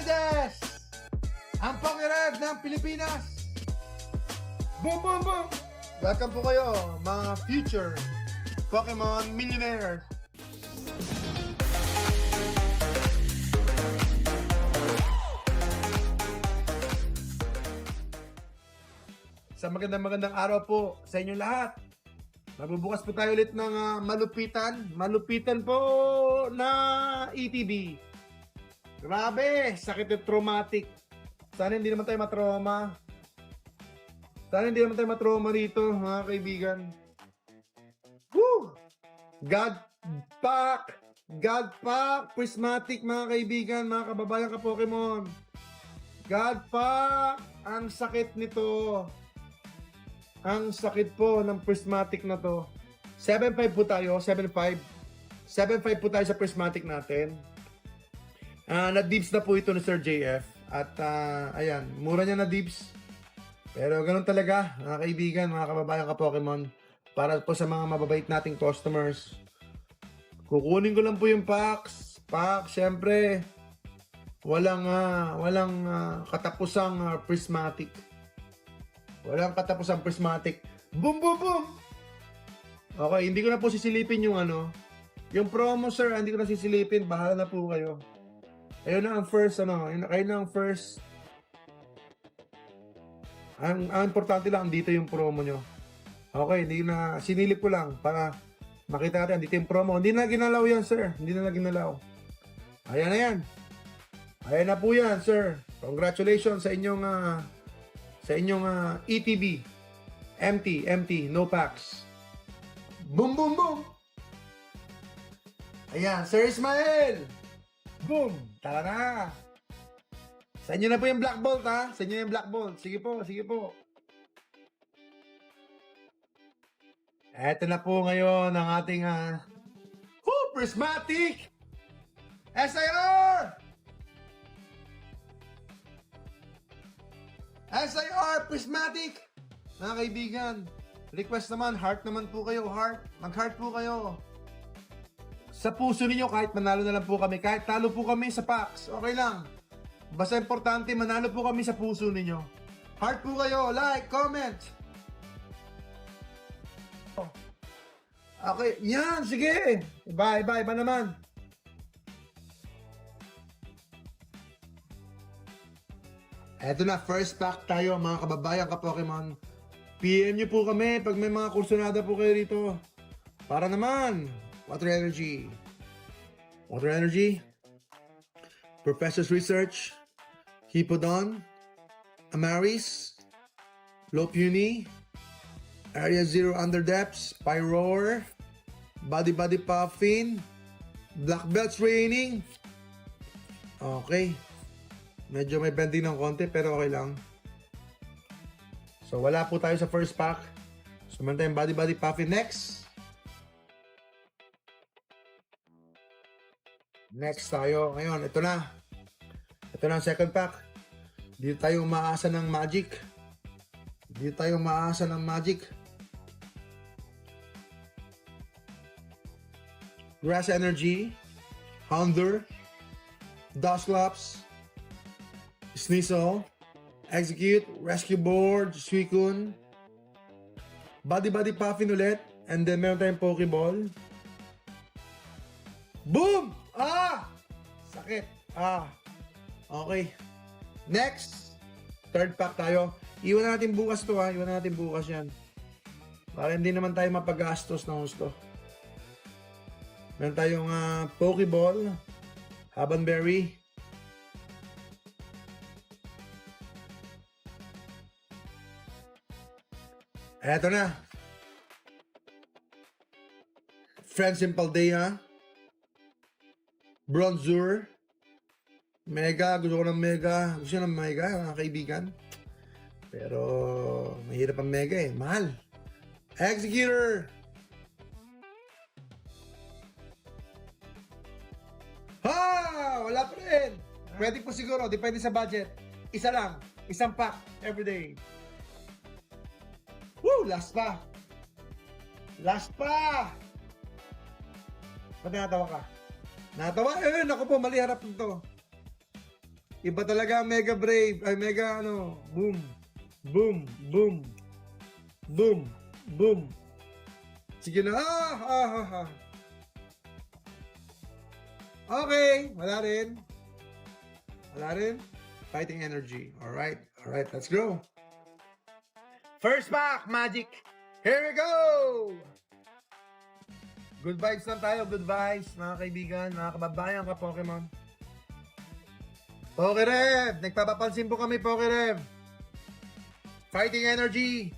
Beses! Ang pangired ng Pilipinas! Boom, boom, boom! Welcome po kayo, mga future Pokemon millionaire! Sa magandang araw po sa inyo lahat. Magbubukas po tayo ulit ng malupitan po na ETB. Grabe, sakit at traumatic. Sana hindi naman tayo matrauma. Sana hindi naman tayo matrauma dito, mga kaibigan. Woo! God Pack, Prismatic, mga kaibigan, mga kababayan ka Pokemon. God Pack, ang sakit nito. Ang sakit po ng Prismatic na to. 7.5 po tayo, 7.5. 7.5 po tayo sa Prismatic natin. Na-dibs na po ito ni Sir JF. At ayan, mura niya na-dibs. Pero ganun talaga, mga kaibigan, mga kababayan ka Pokemon. Para po sa mga mababait nating customers. Kukunin ko lang po yung packs. Syempre, walang katapusang Prismatic. Walang katapusang Prismatic. Boom, boom, boom! Okay, hindi ko na po sisilipin yung yung promo, sir. Hindi ko na sisilipin. Bahala na po kayo. Ayun na ang first, Ayun na ang first. Ang importante lang, dito yung promo nyo. Okay, hindi na, sinilip ko lang para makita natin, dito yung promo. Hindi na ginalaw yan, sir. Hindi na ginalaw. Ayan na yan. Ayan na po yan, sir. Congratulations sa inyong ETB. Empty, no packs. Boom, boom, boom! Ayan, Sir Ismael! Boom! Tara na! Sa inyo na po yung Black Bolt, ha? Sa inyo yung Black Bolt. Sige po. Eto na po ngayon ang ating Prismatic! SIR! SIR Prismatic! Mga kaibigan, request naman, heart naman po kayo, heart. Mag-heart po kayo. Sa puso ninyo, kahit manalo na lang po kami, kahit talo po kami sa packs, okay lang. Basta importante, manalo po kami sa puso ninyo. Heart po kayo, like, comment. Okay, yan, sige. Iba naman. Eto na, first pack tayo, mga kababayan ka Pokemon. PM nyo po kami pag may mga kursunada po kayo dito. Para naman, Water Energy, Professor's Research, Hippodon, Amaris, Lopunny, Area Zero Underdepths, Pyroar, Body Puffin, Black Belts Raining. Okay. Medyo may bending ng konti pero okay lang. So wala po tayo sa first pack. Sumanta yung Body Puffin next. Next tayo. Ngayon, ito na. Ito na ang second pack. Dito tayo umaasa ng magic. Grass Energy, Houndour, Dusclops, Sneasel, Execute, Rescue Board, Suicune, Body Puffin ulit, and then meron tayong Pokeball. Boom! Sakit. Okay. Next, third pack tayo. Iwan natin bukas to, Iwan natin bukas yan. Para hindi naman tayo mapagastos ng gusto. Meron tayong Pokeball, Habanberry, eto na. Friends in Paldea, Bronzor, Mega. Gusto ko ng Mega. Gusto ko ng Mega, mga kaibigan. Pero mahirap ang Mega mahal. Executor, wala pa rin. Pwede po siguro, depende sa budget. Isa lang, isang pack everyday. Woo! Last pa! Ba't natawa ka? Natawa? Naku po, mali harap nito. Iba talaga ang Mega Brave. Ay, Mega ano. Boom. Boom. Boom. Boom. Boom. Sige na. Okay. Wala rin. Wala rin. Fighting energy. Alright. Alright. Let's go. First pack, Magic. Here we go. Good vibes lang tayo. Good vibes, mga kaibigan, mga kababayan ka, Pokemon. Pokerev! Nagpapapansin po kami, Pokerev. Fighting energy.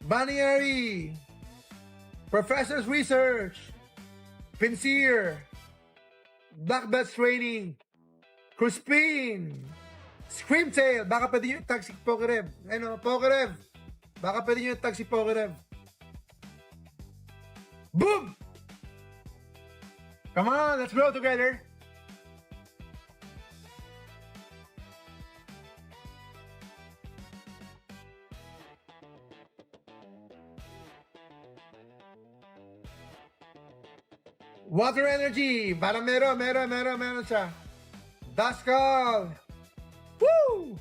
Bannieri. Professor's Research. Pinsir. Black Belt's Training. Crispin. Screamtail. Baka pwede nyo i-tag si Pokerev. Ano, Pokerev. Baka pwede nyo i-tag si Pokerev. Boom! Come on, let's grow together. Water energy. Parang meron siya. Duskull. Woo!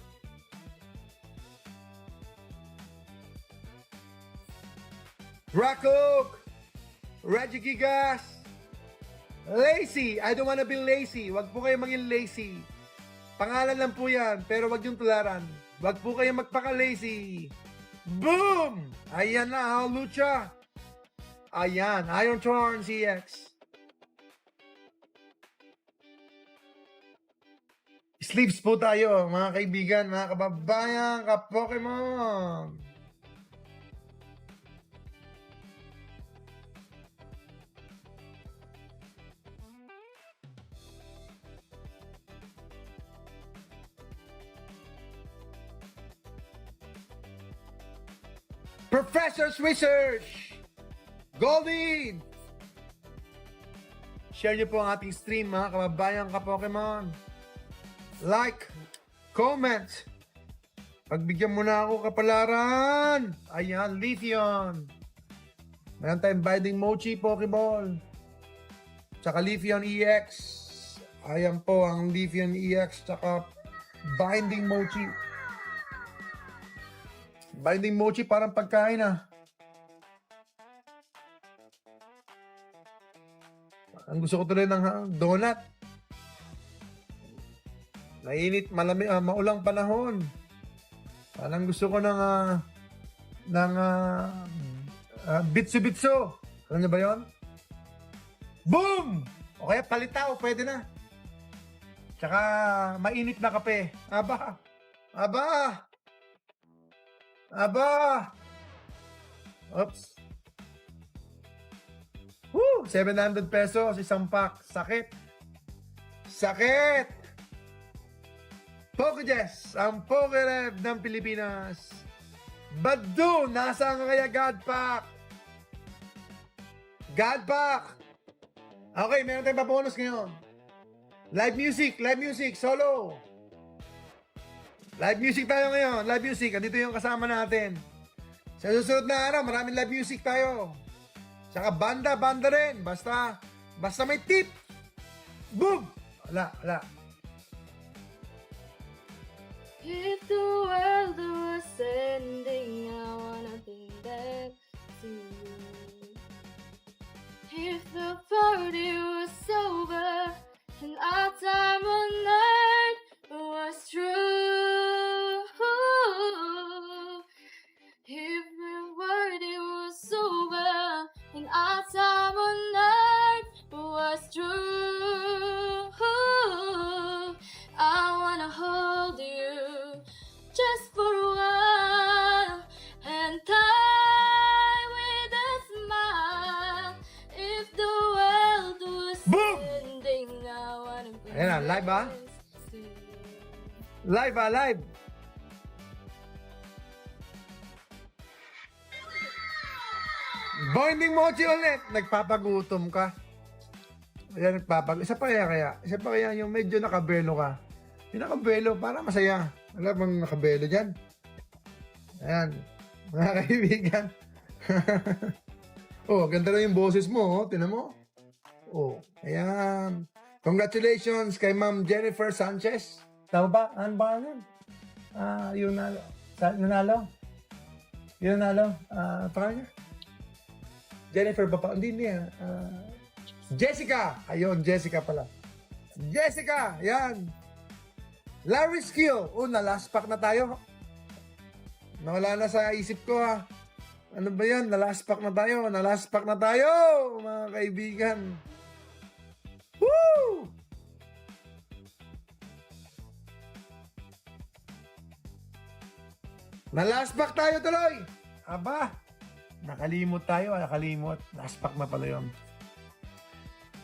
Rakok. Regigigas. Lazy. I don't wanna be lazy. Wag po kayo maging lazy. Pangalan lang po yan, pero wag yung tularan. Wag po kayo magpaka-lazy. Boom! Ayan na, Lucha. Ayan, Iron Torn CX. Sleeps po tayo, mga kaibigan, mga kababayan, ka-Pokemon. Professor's Research. Goldie. Share niyo po ang ating stream, mga kababayan, ka-Pokemon. Like, comment. Pagbigyan mo na ako, kapalaran. Ayan, Leafeon. Meron tayong Binding Mochi Pokeball. Tsaka Leafeon EX. Ayan po ang Leafeon EX. Tsaka Binding Mochi. Binding Mochi parang pagkain ah. Ang gusto ko tuloy ng donut. Nainit, malamig, maulang panahon. Parang gusto ko ng bitso-bitso. Alam niyo ba yon? Boom! O kaya palitaw, pwede na. Tsaka mainit na kape. Aba! Aba! Aba! Oops. Woo! 700 pesos, isang pack. Sakit. Sakit! Pokejess, ang Pokerev ng Pilipinas. Badu, nasaan ka kaya, Godpack? Godpack! Okay, meron tayong paponus ngayon. Live music, solo. Live music tayo ngayon, live music. Andito yung kasama natin. Sa susunod na araw, maraming live music tayo. Saka banda rin. Basta may tip. Boom! Wala. If the world was ending, I wanna bring that to you. If the party was over and our time on earth was true, if the party was over and our time on earth was true, I wanna hold you just for a while and die with a smile. If the world was Boom! ending, I wanna be Ayan na, live ba? next to you. Live. Binding Mochi ulit. Nagpapagutom ka. Ayan, Isa pa kaya yung medyo nakabelo ka. Yung nakabelo, para masaya. Wala bang nakabelo dyan? Ayan. Mga kaibigan. Oh, ganda na yung boses mo. Oh. Tinan mo. Oh, ayan. Congratulations kay Ma'am Jennifer Sanchez. Tama ba? Ano ba yun? Yung nalo. Nanalo? Yung nalo? Paano niya? Jennifer ba pa? Hindi niya. Jessica! Ayun, Jessica pala. Jessica! Yan! Larry Skill! Na-last pack na tayo. Nawala na sa isip ko ha. Ano ba yan? Na-last pack na tayo. Na-last pack na tayo, mga kaibigan. Woo! Na-last pack tayo tuloy. Aba, nakalimot tayo. Nakalimot. Last pack na pala yun.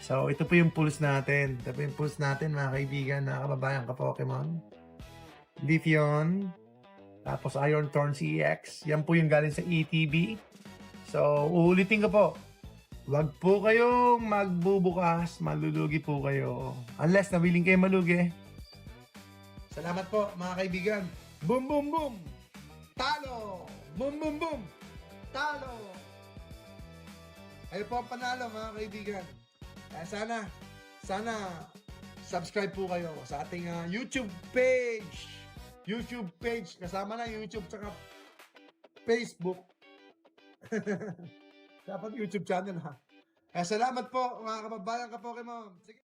So, ito po yung pulse natin. Ito po yung pulse natin, mga kaibigan, mga kababayan ka-Pokemon. Leafeon. Tapos Iron Thorn CX. Yan po yung galing sa ETB. So, uulitin ko po. Huwag po kayong magbubukas. Malulugi po kayo. Unless na willing kayo malugi. Salamat po, mga kaibigan. Boom, boom, boom. Talo. Boom, boom, boom. Talo. Ayun po ang panalo, mga kaibigan. Kaya sana subscribe po kayo sa ating YouTube page. YouTube page. Kasama na YouTube tsaka Facebook. Dapat YouTube channel ha. Kaya salamat po mga kababayan ka Pokemon. Sige.